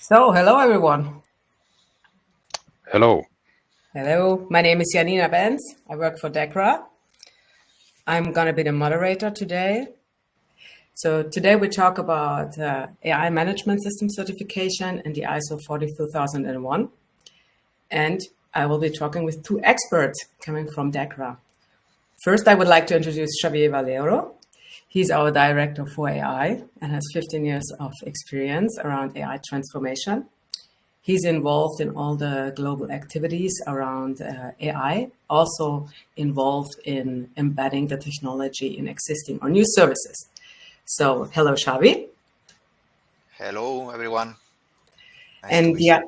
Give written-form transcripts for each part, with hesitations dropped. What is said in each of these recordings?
So, hello everyone. Hello. Hello, my name is Janina Benz. I work for DEKRA. I'm going to be the moderator today. So today we talk about AI management system certification and the ISO 42001. And I will be talking with two experts coming from DEKRA. First, I would like to introduce Xavier Valero. He's our director for AI and has 15 years of experience around AI transformation. He's involved in all the global activities around AI, also involved in embedding the technology in existing or new services. So, hello, Xavi. Hello, everyone. Nice And to be here.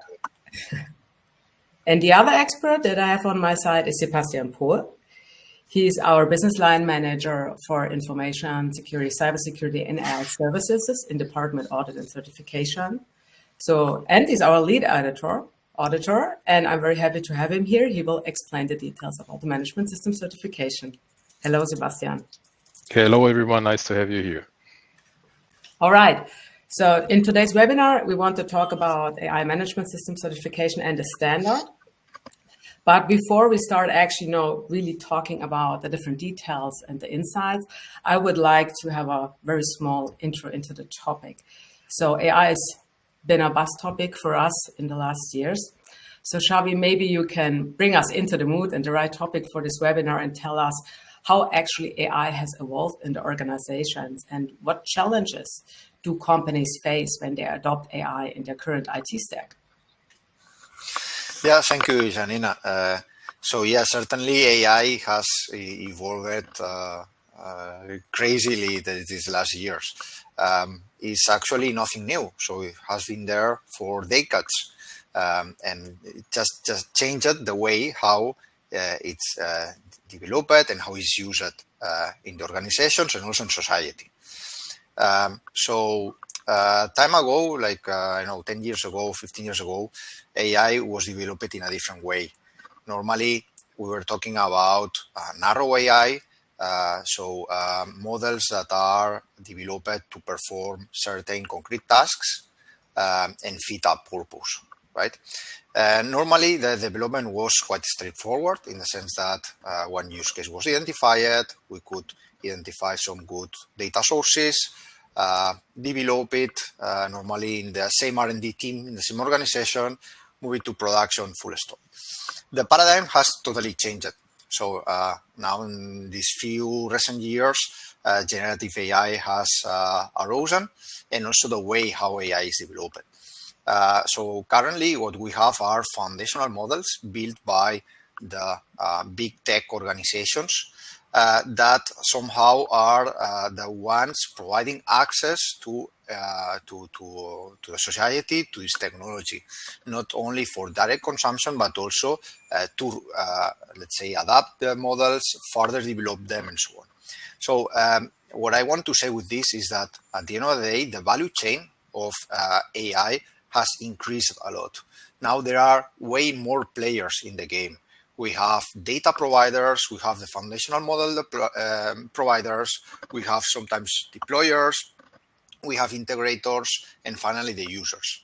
And the other expert that I have on my side is Sebastian Pohl. He's our business line manager for information security, cybersecurity, and AI services in Department Audit and Certification. So, and he's our lead auditor, and I'm very happy to have him here. He will explain the details about the management system certification. Hello, Sebastian. Hello, everyone. Nice to have you here. All right. So in today's webinar, we want to talk about AI management system certification and the standard. But before we start actually, really talking about the different details and the insights, I would like to have a very small intro into the topic. So AI has been a buzz topic for us in the last years. So Xavi, maybe you can bring us into the mood and the right topic for this webinar and tell us how actually AI has evolved in the organizations and what challenges do companies face when they adopt AI in their current IT stack? Yeah, thank you, Janina. Certainly AI has evolved crazily these last years. It's actually nothing new. So it has been there for decades. And it just changed the way how it's developed and how it's used in the organizations and also in society. Time ago, like 10 years ago, 15 years ago, AI was developed in a different way. Normally, we were talking about narrow AI, models that are developed to perform certain concrete tasks and fit a purpose, right? Normally, the development was quite straightforward in the sense that one use case was identified, we could identify some good data sources, develop it normally in the same R&D team, in the same organization, move it to production, full stop. The paradigm has totally changed. So now in these few recent years, generative AI has arisen, and also the way how AI is developed. So currently what we have are foundational models built by the big tech organizations that somehow are the ones providing access to the society, to this technology, not only for direct consumption, but also to, let's say, adapt the models, further develop them, and so on. So what I want to say with this is that at the end of the day, the value chain of AI has increased a lot. Now there are way more players in the game. We have data providers, we have the foundational model providers, we have sometimes deployers, we have integrators, and finally the users.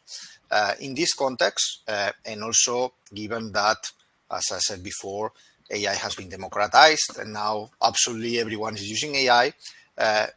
In this context, and also given that, as I said before, AI has been democratized and now absolutely everyone is using AI,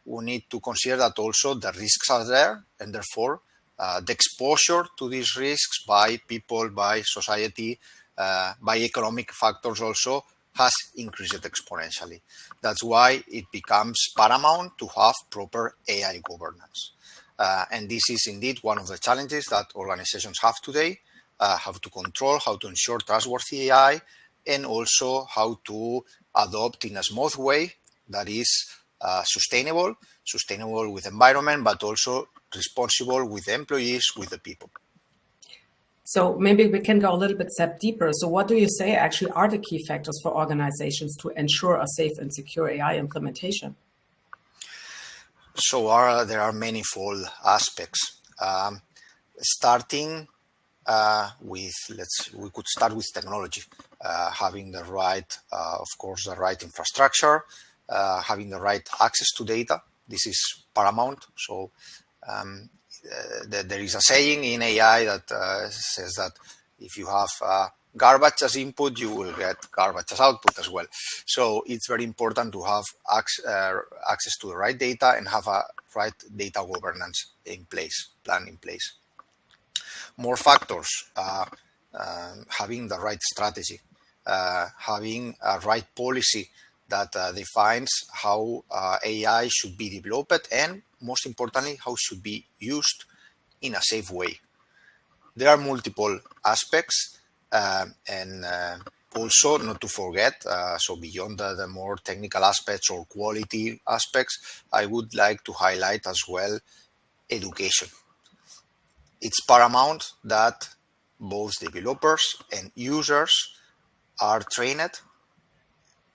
we need to consider that also the risks are there, and therefore the exposure to these risks by people, by society, by economic factors also has increased exponentially. That's why it becomes paramount to have proper AI governance. And this is indeed one of the challenges that organizations have today, how to control, how to ensure trustworthy AI, and also how to adopt in a smooth way that is sustainable with environment, but also responsible with the employees, with the people. So maybe we can go a little bit step deeper. So what do you say actually are the key factors for organizations to ensure a safe and secure AI implementation? So there are manifold aspects. Starting with, we could start with technology, having the right, of course, the right infrastructure, having the right access to data. This is paramount. So there is a saying in AI that says that if you have garbage as input, you will get garbage as output as well. So it's very important to have access to the right data and have a right data governance in place, plan in place. More factors, having the right strategy, having a right policy that defines how AI should be developed and, most importantly, how it should be used in a safe way. There are multiple aspects, and also not to forget, so beyond the more technical aspects or quality aspects, I would like to highlight as well education. It's paramount that both developers and users are trained,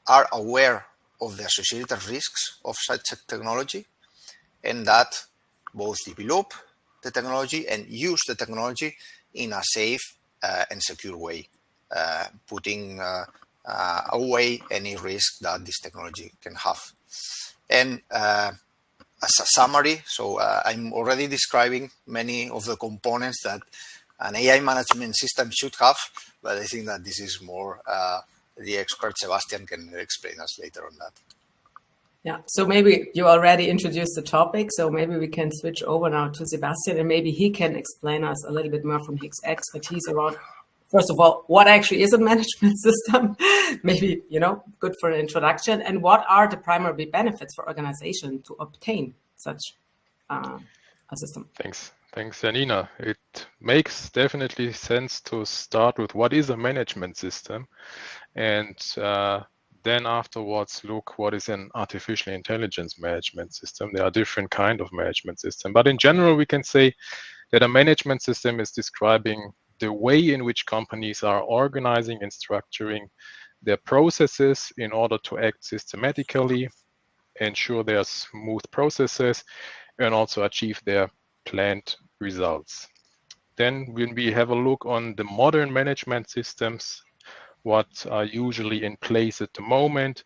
are aware of the associated risks of such a technology, and that both develop the technology and use the technology in a safe and secure way, putting away any risk that this technology can have. And as a summary, so I'm already describing many of the components that an AI management system should have, but I think that this is more the expert Sebastian can explain us later on that. Yeah, so maybe you already introduced the topic, so maybe we can switch over now to Sebastian, and maybe he can explain us a little bit more from his expertise around, first of all, what actually is a management system, maybe, good for an introduction, and what are the primary benefits for organization to obtain such a system? Thanks, Janina. It makes definitely sense to start with what is a management system, and then afterwards look what is an artificial intelligence management system. There are different kinds of management systems, but in general we can say that a management system is describing the way in which companies are organizing and structuring their processes in order to act systematically, ensure their smooth processes, and also achieve their planned results. Then when we have a look on the modern management systems, what are usually in place at the moment,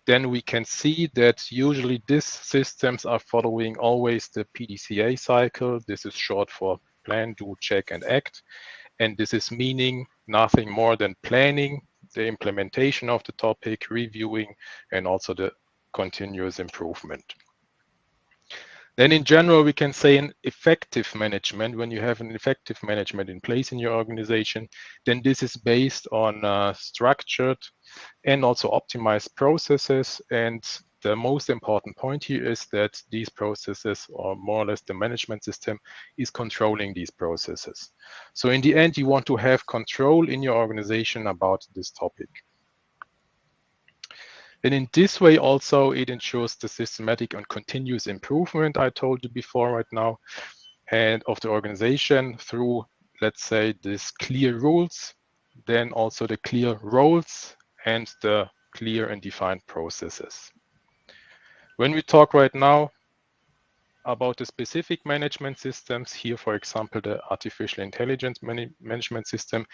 then we can see that usually these systems are following always the PDCA cycle. This is short for plan, do, check, and act. And this is meaning nothing more than planning, the implementation of the topic, reviewing, and also the continuous improvement. Then in general, we can say an effective management, when you have an effective management in place in your organization, then this is based on structured and also optimized processes. And the most important point here is that these processes, or more or less the management system, is controlling these processes. So in the end, you want to have control in your organization about this topic. And in this way also, it ensures the systematic and continuous improvement I told you before right now, and of the organization through, let's say, these clear rules, then also the clear roles and the clear and defined processes. When we talk right now about the specific management systems, here, for example, the artificial intelligence management system,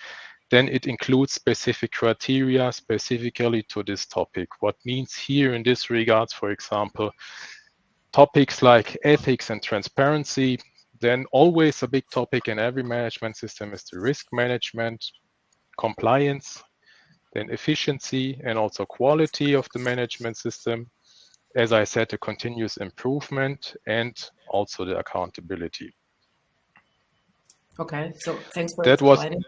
then it includes specific criteria specifically to this topic. What means here in this regards, for example, topics like ethics and transparency, then always a big topic in every management system is the risk management, compliance, then efficiency and also quality of the management system. As I said, the continuous improvement and also the accountability. Okay, so thanks for explaining.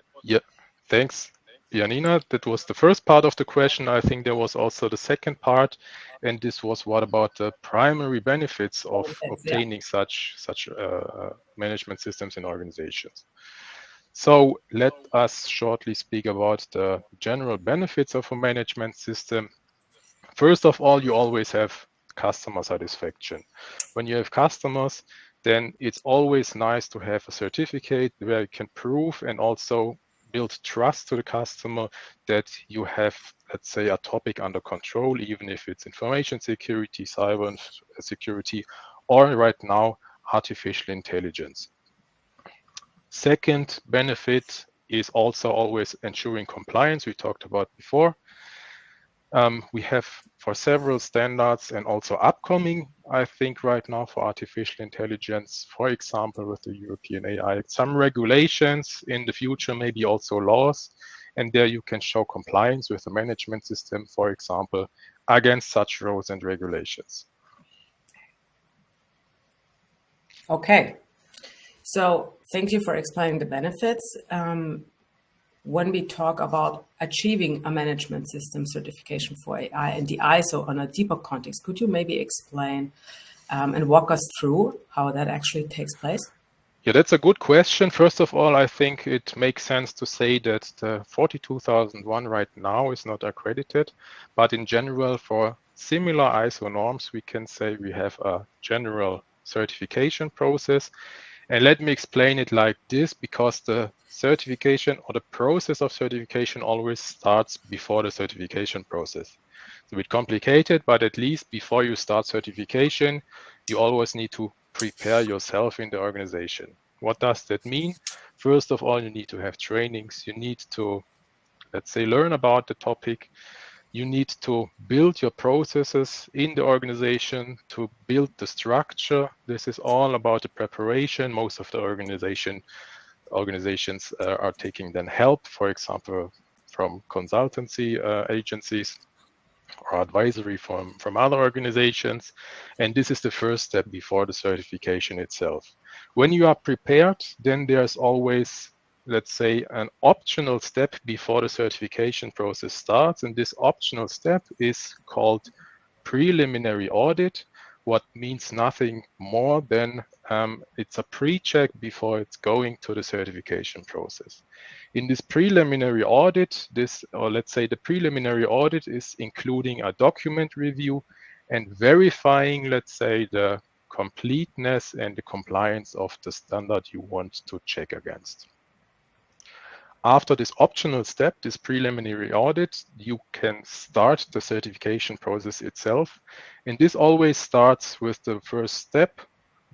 Thanks, Janina. That was the first part of the question. I think there was also the second part, and this was what about the primary benefits of obtaining such management systems in organizations. So let us shortly speak about the general benefits of a management system. First of all, you always have customer satisfaction. When you have customers, then it's always nice to have a certificate where you can prove and also build trust to the customer that you have, let's say, a topic under control, even if it's information security, cyber security, or right now, artificial intelligence. Second benefit is also always ensuring compliance, we talked about before. We have for several standards and also upcoming, I think right now for artificial intelligence, for example, with the European AI, some regulations in the future, maybe also laws, and there you can show compliance with the management system, for example, against such rules and regulations. Okay, so thank you for explaining the benefits. When we talk about achieving a management system certification for AI and the ISO on a deeper context, could you maybe explain and walk us through how that actually takes place? Yeah, that's a good question. First of all, I think it makes sense to say that the 42001 right now is not accredited, but in general, for similar ISO norms, we can say we have a general certification process. And let me explain it like this, because the certification or the process of certification always starts before the certification process. It's a bit complicated, but at least before you start certification, you always need to prepare yourself in the organization. What does that mean? First of all, you need to have trainings. You need to, let's say, learn about the topic. You need to build your processes in the organization, to build the structure. This is all about the preparation. Most of the organizations are taking then help, for example, from consultancy agencies or advisory from other organizations. And this is the first step before the certification itself. When you are prepared, then there's always, let's say, an optional step before the certification process starts. And this optional step is called preliminary audit, what means nothing more than it's a pre-check before it's going to the certification process. In this preliminary audit, the preliminary audit is including a document review and verifying, let's say, the completeness and the compliance of the standard you want to check against. After this optional step, this preliminary audit, you can start the certification process itself. And this always starts with the first step.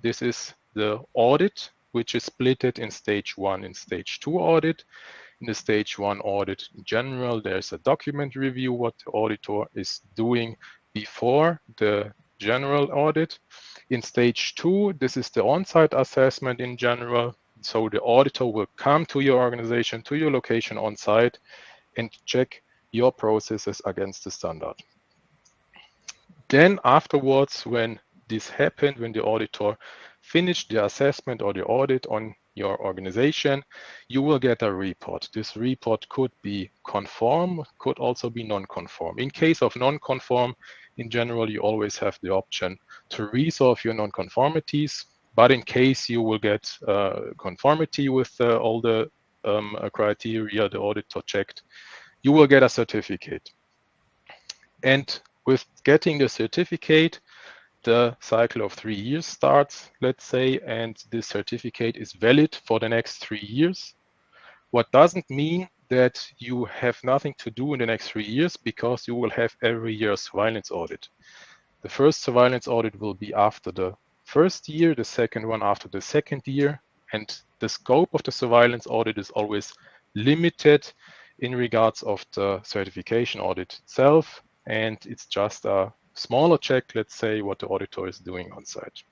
This is the audit, which is split in stage 1 and stage 2 audit. In the stage 1 audit, in general, there's a document review, what the auditor is doing before the general audit. In stage 2, this is the on-site assessment in general. So the auditor will come to your organization, to your location on site, and check your processes against the standard. Then afterwards, when this happened, when the auditor finished the assessment or the audit on your organization, you will get a report. This report could be conform, could also be non-conform. In case of non-conform, in general, you always have the option to resolve your non-conformities. But in case you will get conformity with all the criteria the auditor checked, you will get a certificate. And with getting the certificate, the cycle of 3 years starts, let's say, and this certificate is valid for the next 3 years. What doesn't mean that you have nothing to do in the next 3 years, because you will have every year a surveillance audit. The first surveillance audit will be after the first year, the second one after the second year, and the scope of the surveillance audit is always limited in regards of the certification audit itself, and it's just a smaller check, let's say, what the auditor is doing on site.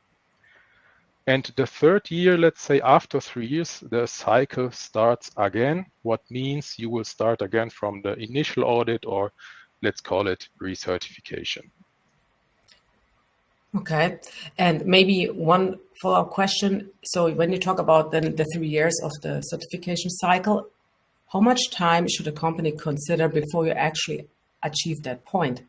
And the third year, let's say after 3 years, the cycle starts again, what means you will start again from the initial audit, or let's call it recertification. Okay, and maybe one follow-up question. So when you talk about then the 3 years of the certification cycle, how much time should a company consider before you actually achieve that point?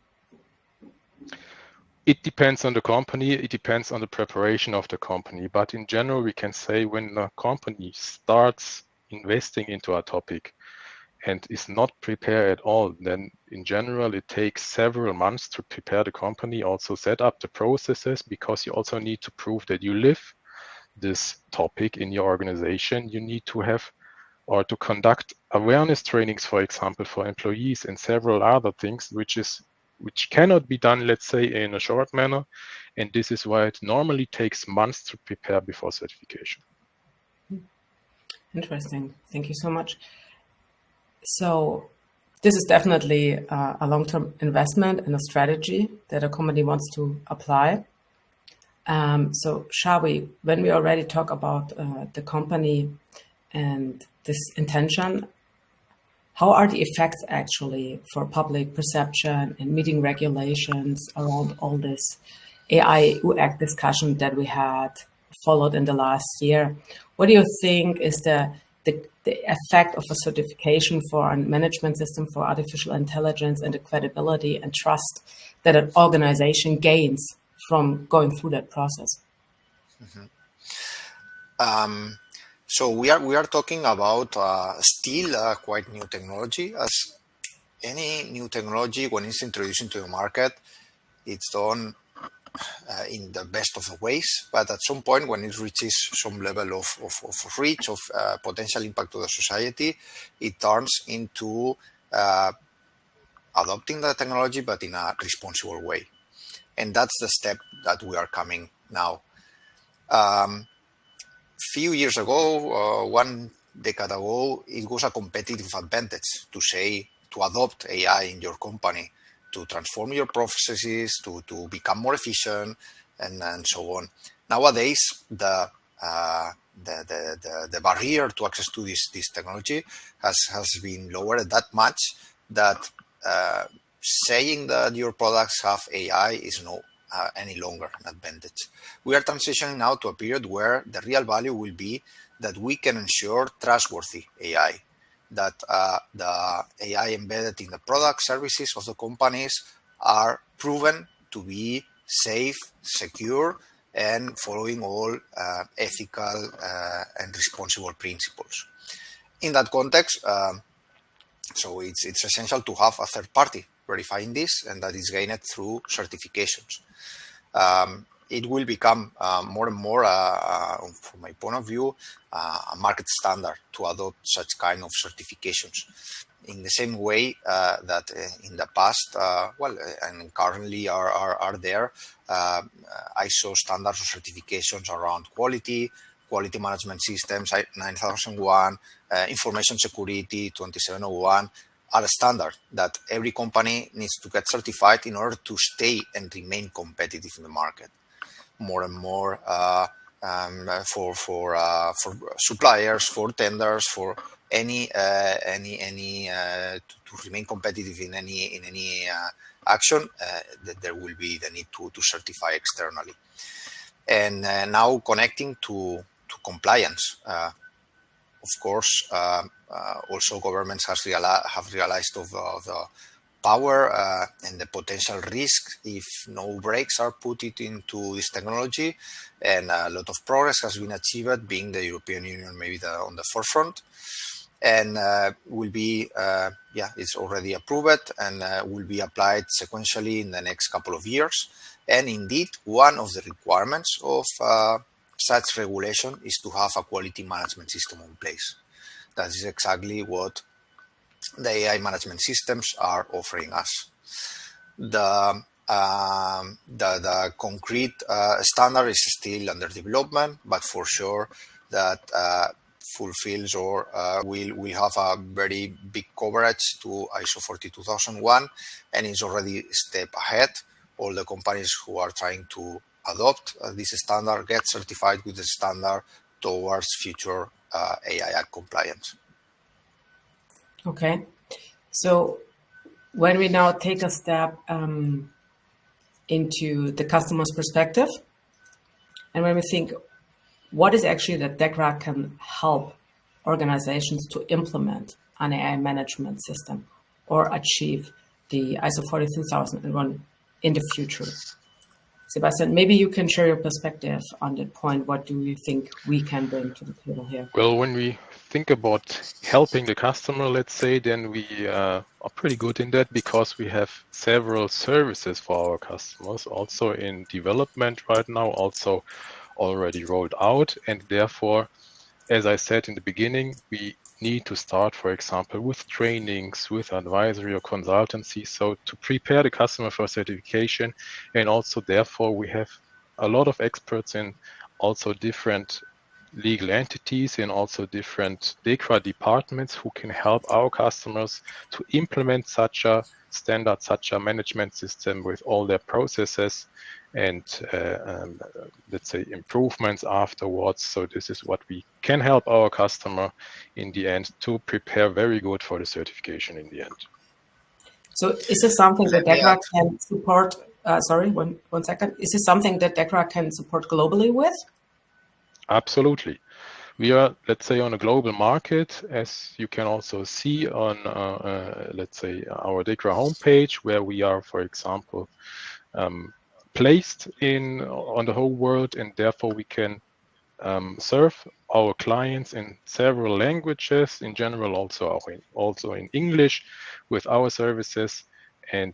It depends on the company. It depends on the preparation of the company. But in general, we can say when a company starts investing into a topic and is not prepared at all, then in general, it takes several months to prepare the company, also set up the processes, because you also need to prove that you live this topic in your organization. You need to have or to conduct awareness trainings, for example, for employees, and several other things, which cannot be done, let's say, in a short manner. And this is why it normally takes months to prepare before certification. Interesting. Thank you so much. So this is definitely a long-term investment and a strategy that a company wants to apply. So shall we, when we already talk about the company and this intention, how are the effects actually for public perception and meeting regulations around all this AI UX discussion that we had followed in the last year? What do you think is the effect of a certification for a management system for artificial intelligence and the credibility and trust that an organization gains from going through that process? So we are talking about still quite new technology. As any new technology, when it's introduced into the market, it's done in the best of the ways. But at some point, when it reaches some level of reach, of potential impact to the society, it turns into adopting the technology, but in a responsible way. And that's the step that we are coming now. Few years ago, 1 decade ago, it was a competitive advantage to adopt AI in your company, to transform your processes, to become more efficient, and so on. Nowadays, the barrier to access to this technology has been lowered that much that saying that your products have AI is no any longer an advantage. We are transitioning now to a period where the real value will be that we can ensure trustworthy AI, that the AI embedded in the product services of the companies are proven to be safe, secure, and following all ethical and responsible principles. In that context, so it's essential to have a third party verifying this, and that is gained through certifications. It will become more and more, from my point of view, a market standard to adopt such kind of certifications. In the same way that in the past, and currently are there, ISO standards or certifications around quality management systems, 9001, information security, 2701, are a standard that every company needs to get certified in order to stay and remain competitive in the market. More and more for suppliers, for tenders, for any to remain competitive in any action, that there will be the need to certify externally. And now connecting to compliance. Of course, also governments have realized of the power and the potential risk if no brakes are put into this technology, and a lot of progress has been achieved, being the European Union maybe on the forefront, and will be it's already approved and will be applied sequentially in the next couple of years. And indeed, one of the requirements of such regulation is to have a quality management system in place. That is exactly what the AI management systems are offering us. The concrete standard is still under development, but for sure that fulfills or will have a very big coverage to ISO 42001, and is already a step ahead. All the companies who are trying to adopt this standard get certified with the standard towards future AI Act compliance. Okay, so when we now take a step into the customer's perspective, and when we think, what is actually that DEKRA can help organizations to implement an AI management system or achieve the ISO 42001 in the future? Sebastian, maybe you can share your perspective on that point. What do you think we can bring to the table here? Well, when we think about helping the customer, let's say, then we are pretty good in that, because we have several services for our customers, also in development right now, also already rolled out. And therefore, as I said in the beginning, we need to start, for example, with trainings, with advisory or consultancy, so to prepare the customer for certification. And also, therefore, we have a lot of experts in also different legal entities and also different DEKRA departments who can help our customers to implement such a standard, such a management system with all their processes and let's say improvements afterwards. So this is what we can help our customer in the end to prepare very good for the certification in the end. So is this something that Let me DEKRA add. can support? Sorry, one second. Is this something that DEKRA can support globally with? Absolutely. We are, let's say, on a global market, as you can also see on, let's say, our DEKRA homepage, where we are, for example, placed on the whole world, and therefore we can serve our clients in several languages, in general also in English with our services, and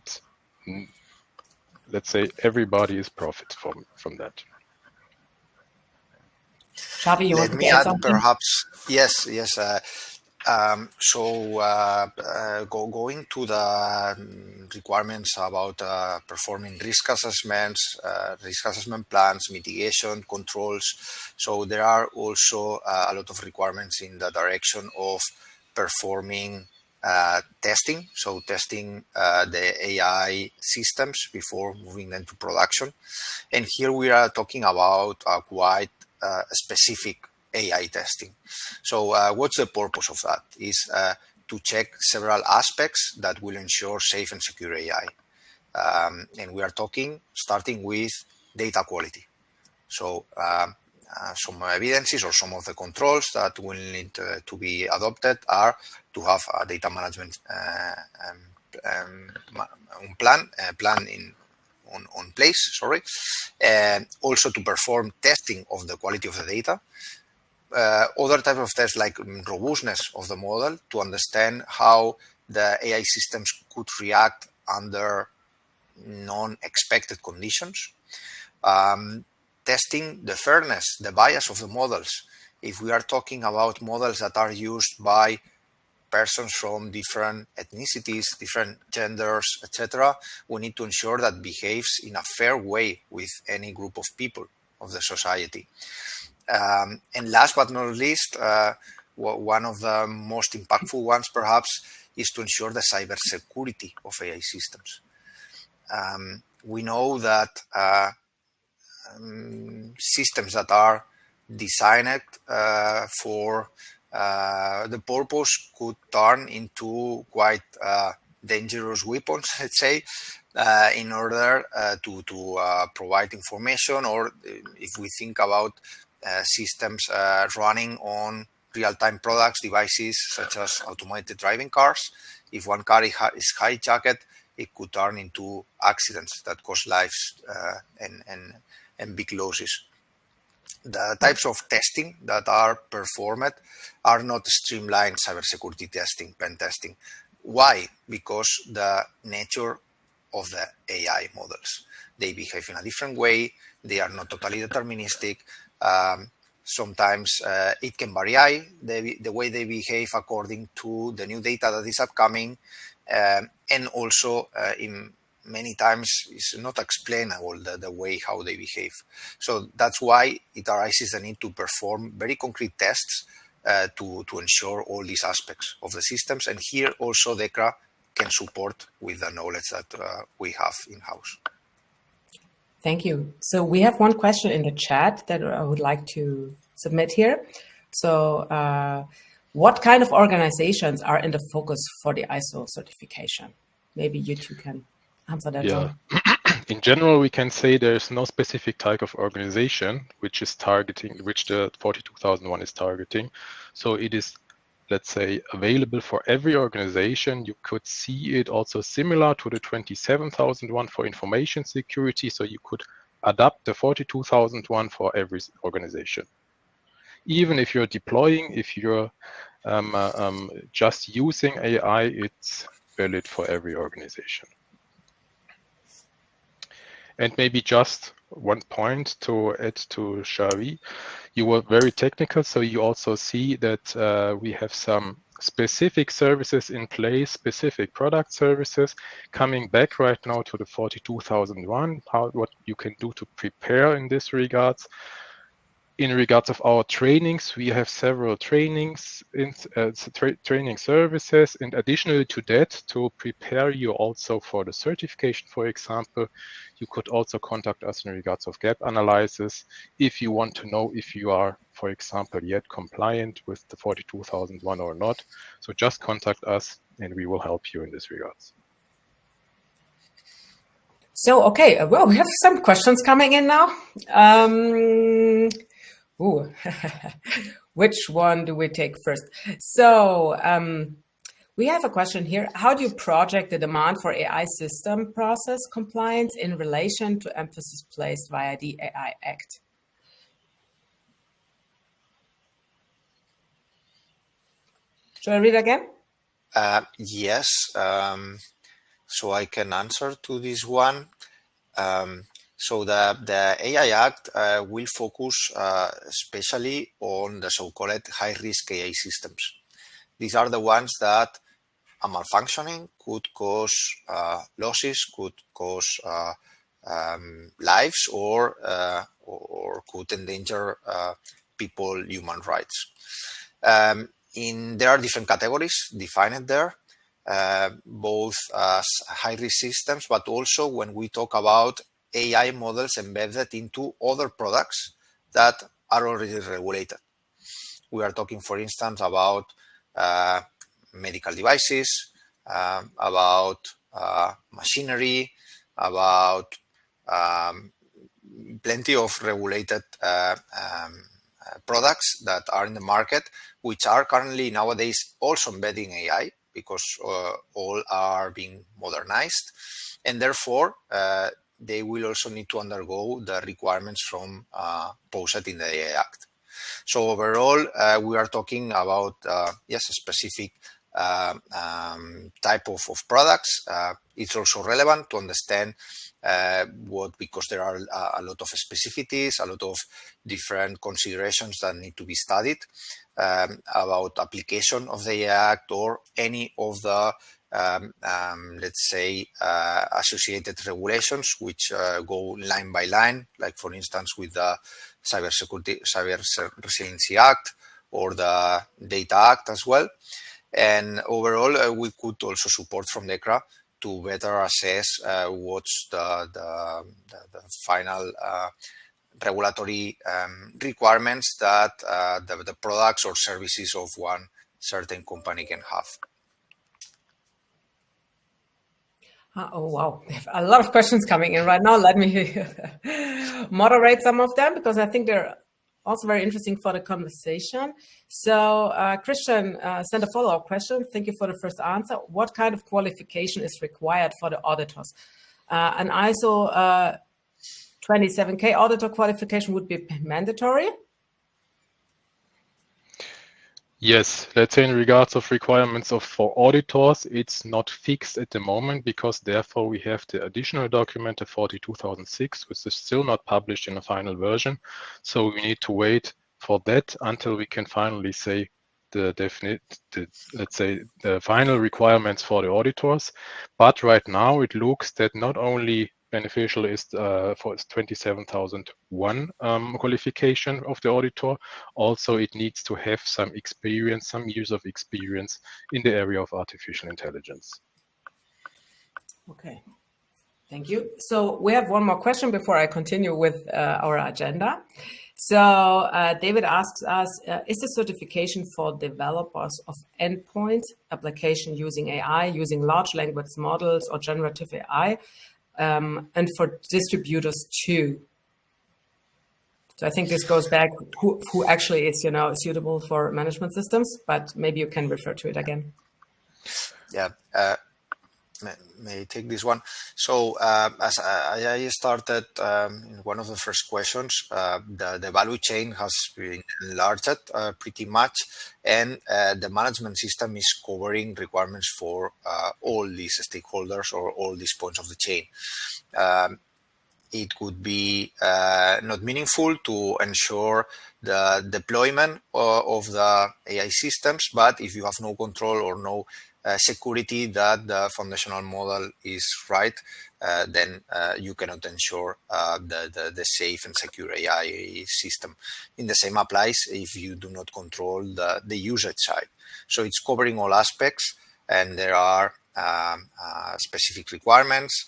let's say everybody is profit from that. Xavi, you Let wanted to me add add something? perhaps, yes. Going to the requirements about performing risk assessments, risk assessment plans, mitigation, controls. So there are also a lot of requirements in the direction of performing testing. So testing the AI systems before moving them to production. And here we are talking about quite specific AI testing. So what's the purpose of that? Is to check several aspects that will ensure safe and secure AI. And we are starting with data quality. So some evidences or some of the controls that will need to be adopted are to have a data management plan on place, and also to perform testing of the quality of the data. Other types of tests like robustness of the model to understand how the AI systems could react under non-expected conditions. Testing the fairness, the bias of the models. If we are talking about models that are used by persons from different ethnicities, different genders, etc., we need to ensure that behaves in a fair way with any group of people of the society. And last but not least, one of the most impactful ones perhaps is to ensure the cybersecurity of AI systems. We know that systems that are designed for the purpose could turn into quite dangerous weapons, let's say, in order to provide information, or if we think about systems running on real-time products, devices such as automated driving cars. If one car is hijacked, it could turn into accidents that cause lives and big losses. The types of testing that are performed are not streamlined cybersecurity testing, pen testing. Why? Because the nature of the AI models. They behave in a different way. They are not totally deterministic. Sometimes it can vary the way they behave according to the new data that is upcoming, and also in many times it's not explainable the way how they behave. So that's why it arises the need to perform very concrete tests to ensure all these aspects of the systems. And here also DEKRA can support with the knowledge that we have in-house. Thank you. So we have one question in the chat that I would like to submit here. So what kind of organizations are in the focus for the ISO certification? Maybe you two can answer that one. In general, we can say there's no specific type of organization which the 42001 is targeting. So it is, let's say, available for every organization. You could see it also similar to the 27001 for information security. So you could adapt the 42001 for every organization. Even if you're deploying, if you're just using AI, it's valid for every organization. And maybe just one point to add to Xavi. You were very technical, so you also see that we have some specific services in place, specific product services. Coming back right now to the 42001, what you can do to prepare in this regards. In regards of our trainings, we have several trainings in training services, and additionally to that, to prepare you also for the certification, for example, you could also contact us in regards of gap analysis if you want to know if you are, for example, yet compliant with the 42001 or not. So just contact us and we will help you in this regards. So, okay, well, we have some questions coming in now. Which one do we take first? So, we have a question here. How do you project the demand for AI system process compliance in relation to emphasis placed via the AI Act? Shall I read again? Yes. So I can answer to this one. So the AI Act will focus especially on the so-called high-risk AI systems. These are the ones that a malfunctioning could cause losses, could cause lives, or could endanger people, human rights. There are different categories defined there, both as high-risk systems, but also when we talk about AI models embedded into other products that are already regulated. We are talking, for instance, about medical devices, about machinery, about plenty of regulated products that are in the market, which are currently nowadays also embedding AI, because all are being modernized, and therefore they will also need to undergo the requirements from posted in the AI Act. So overall, we are talking about yes, a specific type of products. It's also relevant to understand because there are a lot of specificities, a lot of different considerations that need to be studied about application of the AI Act or any of the let's say associated regulations which go line by line, like for instance with the Cyber Resiliency Act or the Data Act as well. And overall, we could also support from DEKRA to better assess what's the final regulatory requirements that the products or services of one certain company can have. Oh, wow. We have a lot of questions coming in right now. Let me moderate some of them because I think they're also very interesting for the conversation. So Christian sent a follow-up question. Thank you for the first answer. What kind of qualification is required for the auditors? An ISO 27K auditor qualification would be mandatory? Yes, let's say in regards of requirements for auditors, it's not fixed at the moment because therefore we have the additional document, the 42006, which is still not published in a final version. So we need to wait for that until we can finally say let's say the final requirements for the auditors. But right now it looks that not only beneficial is for 27001 qualification of the auditor. Also, it needs to have some experience, some years of experience in the area of artificial intelligence. Okay, thank you. So we have one more question before I continue with our agenda. So David asks us, is the certification for developers of endpoint application using AI, using large language models or generative AI, and for distributors too? So I think this goes back who actually is, suitable for management systems, but maybe you can refer to it again. Yeah, may I take this one? So as I started in one of the first questions, the value chain has been enlarged pretty much, and the management system is covering requirements for all these stakeholders or all these points of the chain. It could be not meaningful to ensure the deployment of the AI systems, but if you have no control or no security that the foundational model is right, then you cannot ensure the safe and secure AI system. And the same applies if you do not control the usage side. So it's covering all aspects, and there are specific requirements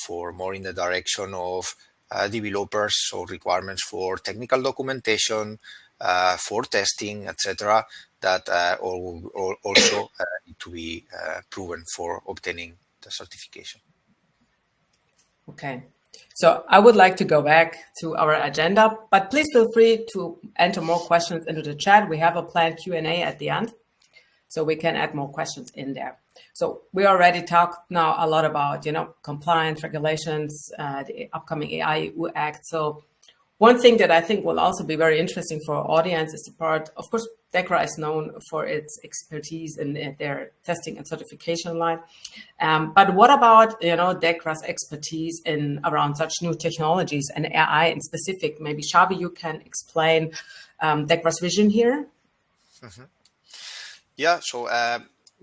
for more in the direction of developers, so requirements for technical documentation, for testing, etc., that also need to be proven for obtaining the certification. Okay, so I would like to go back to our agenda, but please feel free to enter more questions into the chat. We have a planned Q&A at the end, so we can add more questions in there. So we already talked now a lot about, compliance regulations, the upcoming AI-EU Act. So one thing that I think will also be very interesting for our audience is the part, of course, DEKRA is known for its expertise in their testing and certification line. But what about, DEKRA's expertise in around such new technologies and AI in specific? Maybe Xavi, you can explain DEKRA's vision here. Mm-hmm. Yeah, so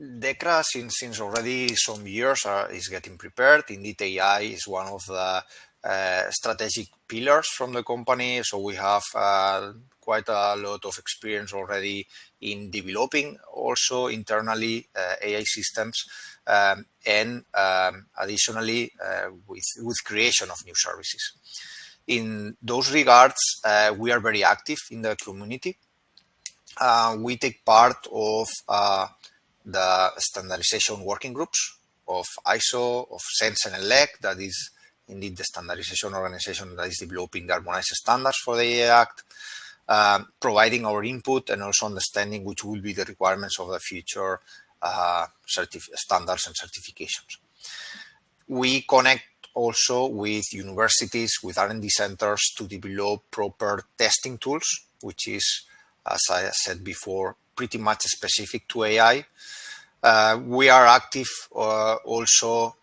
DEKRA, since already some years, is getting prepared. Indeed, AI is one of the strategic pillars from the company. So we have quite a lot of experience already in developing also internally AI systems, and additionally with creation of new services. In those regards, we are very active in the community. We take part of the standardization working groups of ISO, of SENS and ELEC, that is indeed the standardization organization that is developing the harmonized standards for the AI Act, providing our input and also understanding which will be the requirements of the future standards and certifications. We connect also with universities, with R&D centers to develop proper testing tools, which is, as I said before, pretty much specific to AI. We are active also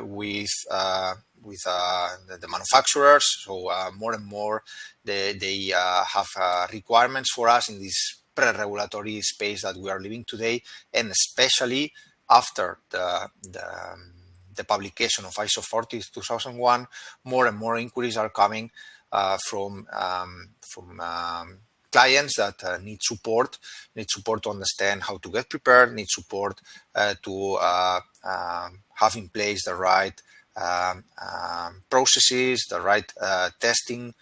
with the manufacturers, so more and more they have requirements for us in this pre-regulatory space that we are living today, and especially after the publication of ISO 40/2001, more and more inquiries are coming from clients that need support to understand how to get prepared, need support to have in place the right processes, the right testing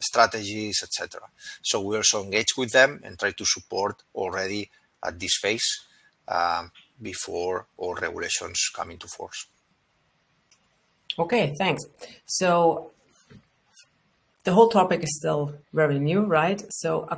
strategies, etc. So we also engage with them and try to support already at this phase before all regulations come into force. Okay, thanks. So the whole topic is still very new, right? So a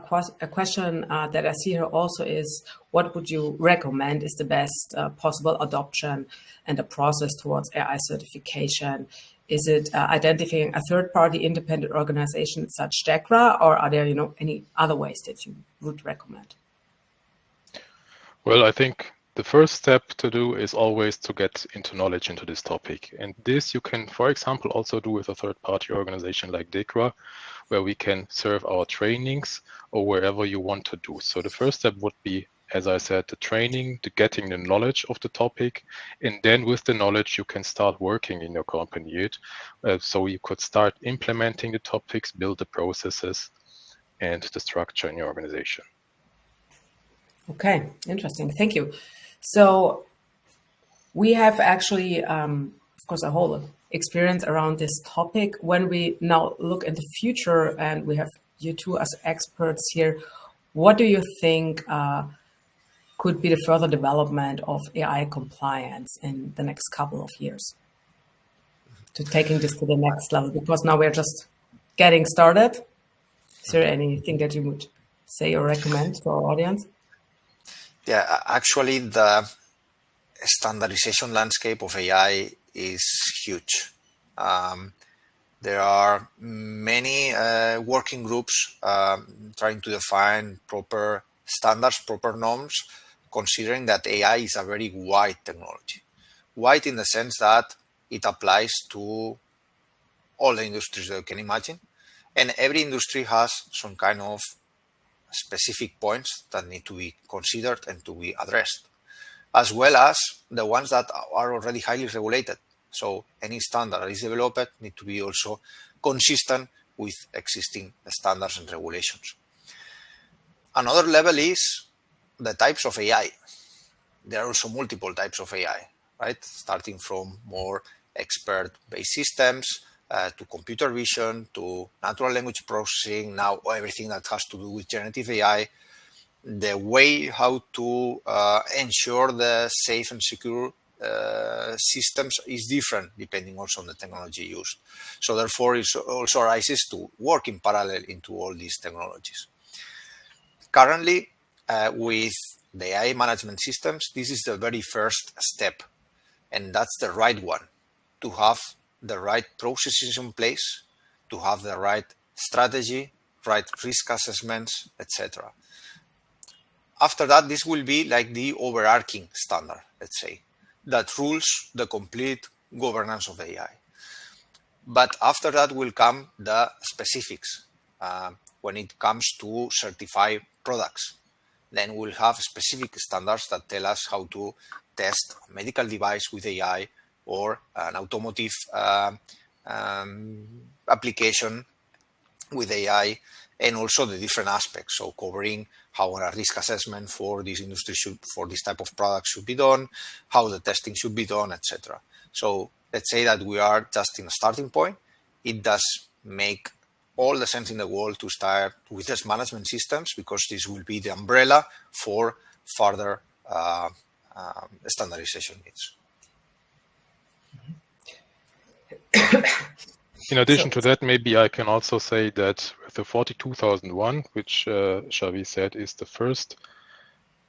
question that I see here also is, what would you recommend is the best possible adoption and the process towards AI certification? Is it identifying a third-party independent organization such DEKRA, or are there, any other ways that you would recommend? Well, I think the first step to do is always to get into knowledge into this topic. And this you can, for example, also do with a third-party organization like DEKRA, where we can serve our trainings or wherever you want to do. So the first step would be, as I said, the training, the getting the knowledge of the topic. And then with the knowledge, you can start working in your company. So you could start implementing the topics, build the processes and the structure in your organization. Okay, interesting. Thank you. So we have actually, of course, a whole experience around this topic. When we now look in the future, and we have you two as experts here, what do you think could be the further development of AI compliance in the next couple of years to taking this to the next level? Because now we're just getting started. Is there anything that you would say or recommend to our audience? Yeah, actually, the standardization landscape of AI is huge. There are many working groups trying to define proper standards, proper norms, considering that AI is a very wide technology. Wide in the sense that it applies to all the industries that you can imagine. And every industry has some kind of specific points that need to be considered and to be addressed. as well as the ones that are already highly regulated. So any standard that is developed need to be also consistent with existing standards and regulations. Another level is the types of AI. There are also multiple types of AI, right? Starting from more expert-based systems to computer vision, to natural language processing, now everything that has to do with generative AI. The way how to ensure the safe and secure systems is different depending also on the technology used. So therefore, it also arises to work in parallel into all these technologies. Currently, with the AI management systems, this is the very first step, and that's the right one, to have the right processes in place, to have the right strategy, right risk assessments, etc. After that, this will be like the overarching standard, let's say, that rules the complete governance of AI. But after that will come the specifics. When it comes to certify products, then we'll have specific standards that tell us how to test a medical device with AI or an automotive application with AI, and also the different aspects. So covering how a risk assessment for this industry for this type of product should be done, how the testing should be done, etc. So let's say that we are just in a starting point. It does make all the sense in the world to start with these management systems, because this will be the umbrella for further standardization needs. In addition to that, maybe I can also say that with the 42001, which Xavi said is the first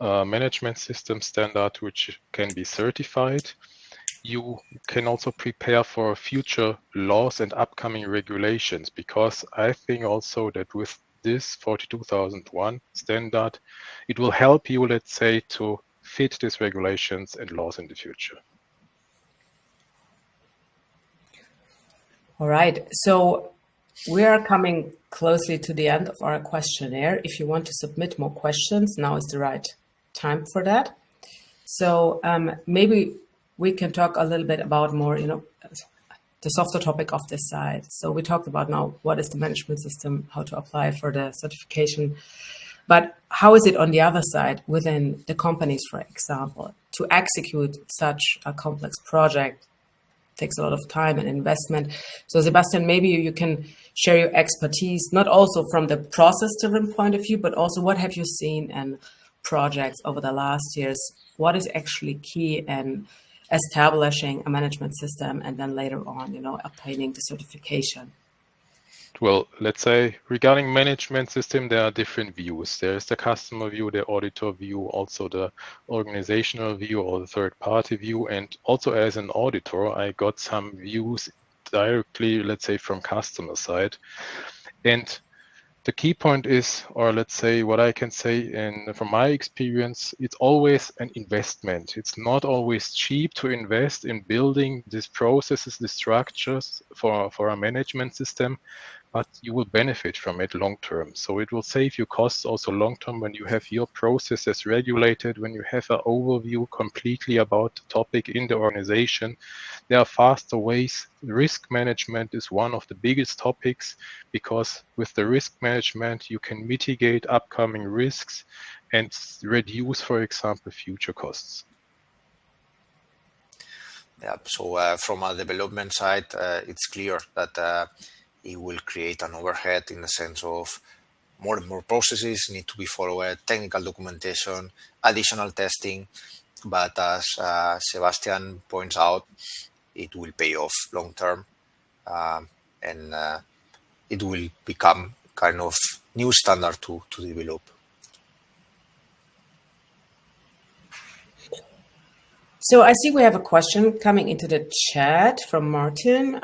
management system standard which can be certified, you can also prepare for future laws and upcoming regulations, because I think also that with this 42001 standard, it will help you, let's say, to fit these regulations and laws in the future. All right, so we are coming closely to the end of our questionnaire. If you want to submit more questions, now is the right time for that. So maybe we can talk a little bit about more, the softer topic of this side. So we talked about now what is the management system, how to apply for the certification, but how is it on the other side within the companies, for example, to execute such a complex project? Takes a lot of time and investment. So Sebastian, maybe you can share your expertise, not also from the process-driven point of view, but also what have you seen in projects over the last years? What is actually key in establishing a management system and then later on, obtaining the certification? Well, let's say regarding management system, there are different views. There's the customer view, the auditor view, also the organizational view or the third party view. And also as an auditor, I got some views directly, let's say, from customer side. And the key point is, or let's say what I can say, and from my experience, it's always an investment. It's not always cheap to invest in building these processes, the structures for a management system, but you will benefit from it long term. So it will save you costs also long term when you have your processes regulated, when you have an overview completely about the topic in the organization. There are faster ways. Risk management is one of the biggest topics, because with the risk management, you can mitigate upcoming risks and reduce, for example, future costs. Yeah, so from a development side, it's clear that it will create an overhead in the sense of more and more processes need to be followed, technical documentation, additional testing. But as Sebastian points out, it will pay off long term, and it will become kind of new standard to develop. So I see we have a question coming into the chat from Martin.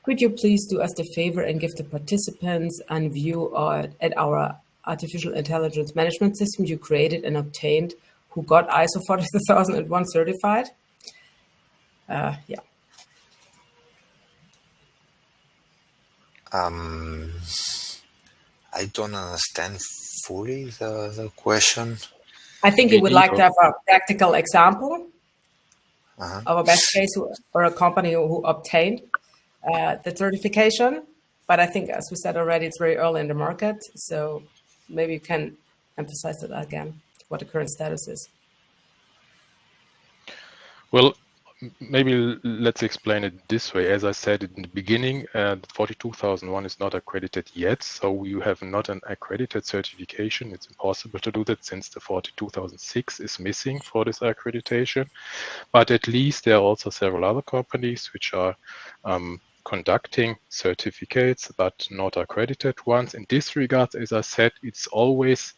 Could you please do us the favor and give the participants a view at our artificial intelligence management system you created and obtained, who got ISO 42001 certified? Yeah. I don't understand fully the question. I think you would like to have a practical example of a best case or a company who obtained the certification. But I think, as we said already, it's very early in the market. So maybe you can emphasize that again, what the current status is. Well, maybe let's explain it this way. As I said in the beginning, the 42001 is not accredited yet, so you have not an accredited certification. It's impossible to do that since the 42006 is missing for this accreditation. But at least there are also several other companies which are conducting certificates, but not accredited ones. In this regard, as I said, it's always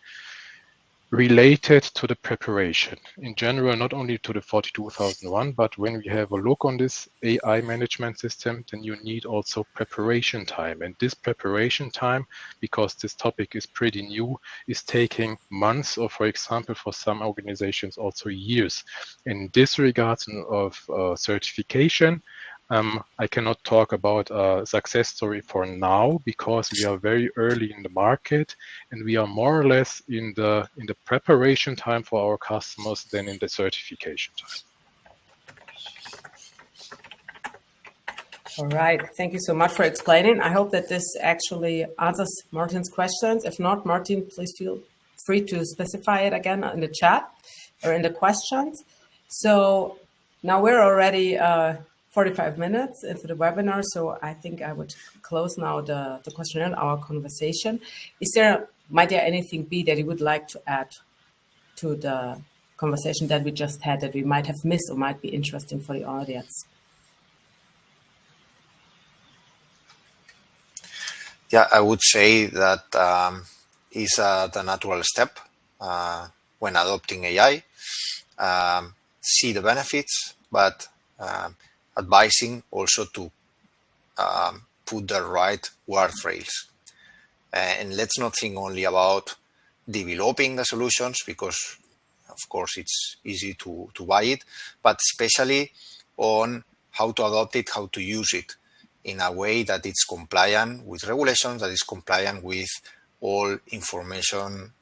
related to the preparation in general, not only to the 42001, but when we have a look on this AI management system, then you need also preparation time. And this preparation time, because this topic is pretty new, is taking months, or for example, for some organizations, also years. In this regard of certification, I cannot talk about a success story for now because we are very early in the market and we are more or less in the preparation time for our customers than in the certification time. All right, thank you so much for explaining. I hope that this actually answers Martin's questions. If not, Martin, please feel free to specify it again in the chat or in the questions. So now we're already 45 minutes into the webinar, so I think I would close now the questionnaire and our conversation. Might there anything be that you would like to add to the conversation that we just had that we might have missed or might be interesting for the audience? Yeah, I would say that is the natural step when adopting AI. See the benefits, but advising also to put the right guardrails. And let's not think only about developing the solutions, because of course it's easy to buy it, but especially on how to adopt it, how to use it in a way that it's compliant with regulations, that is compliant with all information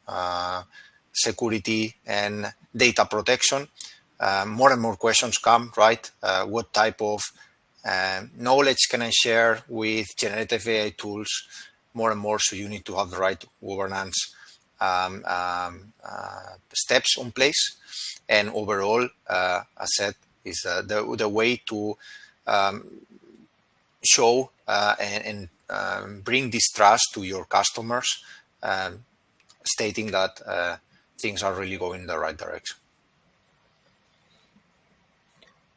security and data protection. More and more questions come, right? What type of knowledge can I share with generative AI tools? More and more, so you need to have the right governance steps in place. And overall, as said, is the way to show and bring this trust to your customers, stating that things are really going in the right direction.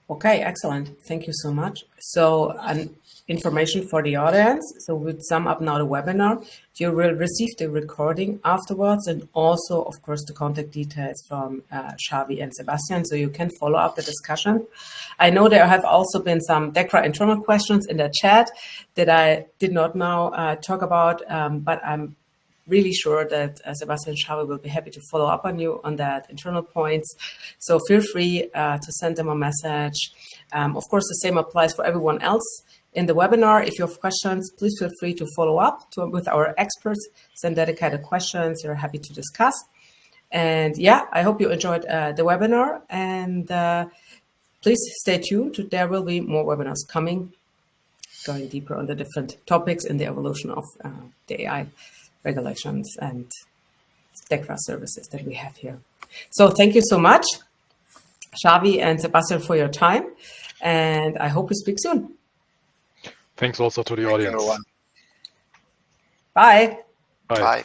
Okay, excellent. Thank you so much. So information for the audience. So we'll sum up now the webinar. You will receive the recording afterwards, and also, of course, the contact details from Xavi and Sebastian, so you can follow up the discussion. I know there have also been some DEKRA internal questions in the chat that I did not now talk about, but I'm really sure that Sebastian and Xavi will be happy to follow up on you on that internal points. So feel free to send them a message. Of course, the same applies for everyone else in the webinar. If you have questions, please feel free to follow up with our experts, send dedicated questions. You're happy to discuss. And yeah, I hope you enjoyed the webinar, and please stay tuned. There will be more webinars coming, going deeper on the different topics in the evolution of the AI regulations and DEKRA services that we have here. So thank you so much, Xavi and Sebastian, for your time, and I hope we speak soon. Thanks also to the audience. Everyone. Bye. Bye. Bye.